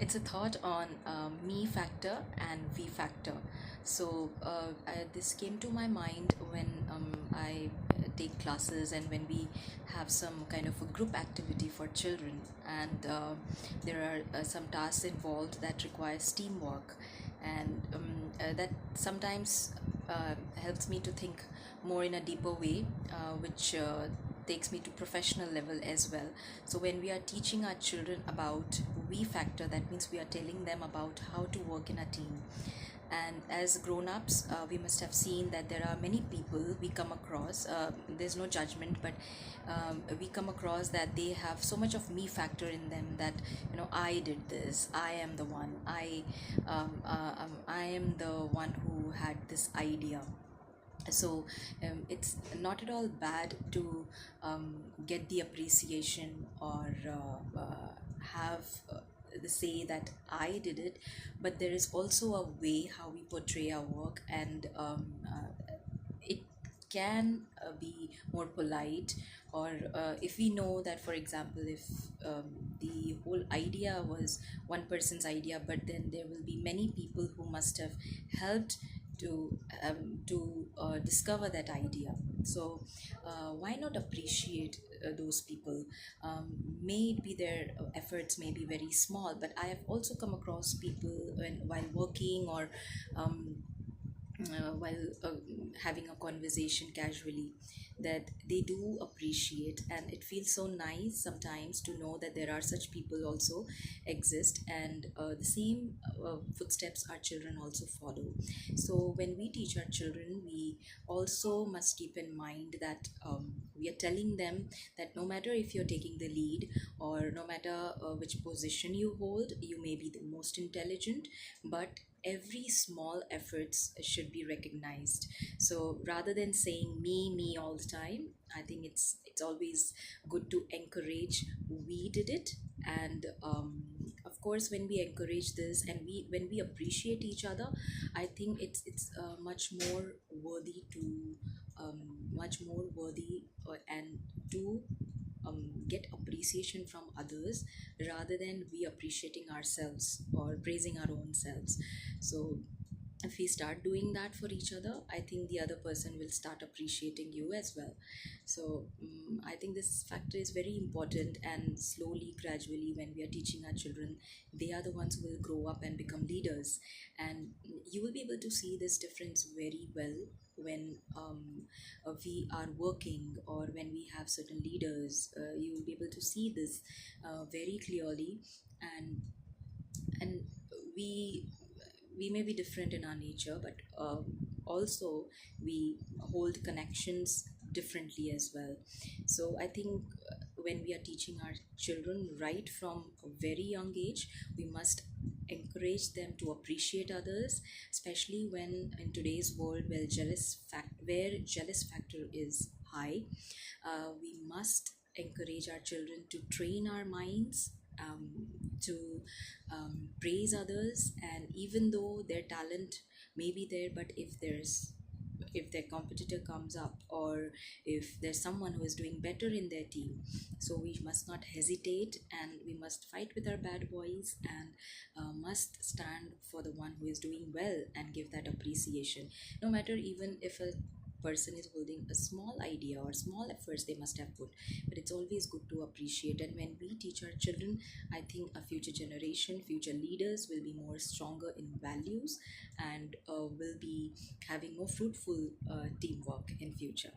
It's a thought on me factor and V factor. This came to my mind when I take classes and when we have some kind of a group activity for children, and there are some tasks involved that requires teamwork, and that sometimes helps me to think more in a deeper way, which takes me to professional level as well. So when we are teaching our children about we factor, that means we are telling them about how to work in a team. And as grown-ups, we must have seen that there are many people we come across, there's no judgment, but we come across that they have so much of me factor in them, that I did this, I am the one, I am the one who had this idea. So it's not at all bad to get the appreciation, or have the say that I did it, but there is also a way how we portray our work, and it can be more polite. Or if we know that, for example, if the whole idea was one person's idea, but then there will be many people who must have helped to discover that idea. So why not appreciate those people? May it be their efforts may be very small, but I have also come across people while working, or while having a conversation casually, that they do appreciate, and it feels so nice sometimes to know that there are such people also exist, and the same footsteps our children also follow. So when we teach our children, we also must keep in mind that we are telling them that no matter if you're taking the lead, or no matter which position you hold, you may be the most intelligent, but every small efforts should be recognized. So rather than saying me all the time, I think it's always good to encourage we did it. And of course, when we encourage this, and when we appreciate each other, I think it's much more worthy to much more worthy, and to get appreciation from others, rather than we appreciating ourselves or praising our own selves. So if we start doing that for each other, I think the other person will start appreciating you as well. So I think this factor is very important, and slowly, gradually, when we are teaching our children, they are the ones who will grow up and become leaders. And you will be able to see this difference very well when we are working, or when we have certain leaders. You will be able to see this very clearly. And and we we may be different in our nature, but also we hold connections differently as well. So I think when we are teaching our children right from a very young age, we must encourage them to appreciate others, especially when in today's world where jealous factor is high. We must encourage our children to train our minds, to praise others. And even though their talent may be there, but if their competitor comes up, or if there's someone who is doing better in their team, so we must not hesitate, and we must fight with our bad boys, and must stand for the one who is doing well, and give that appreciation, no matter even if a person is holding a small idea or small efforts they must have put. But it's always good to appreciate. And when we teach our children, I think a future generation, future leaders will be more stronger in values, and will be having more fruitful teamwork in future.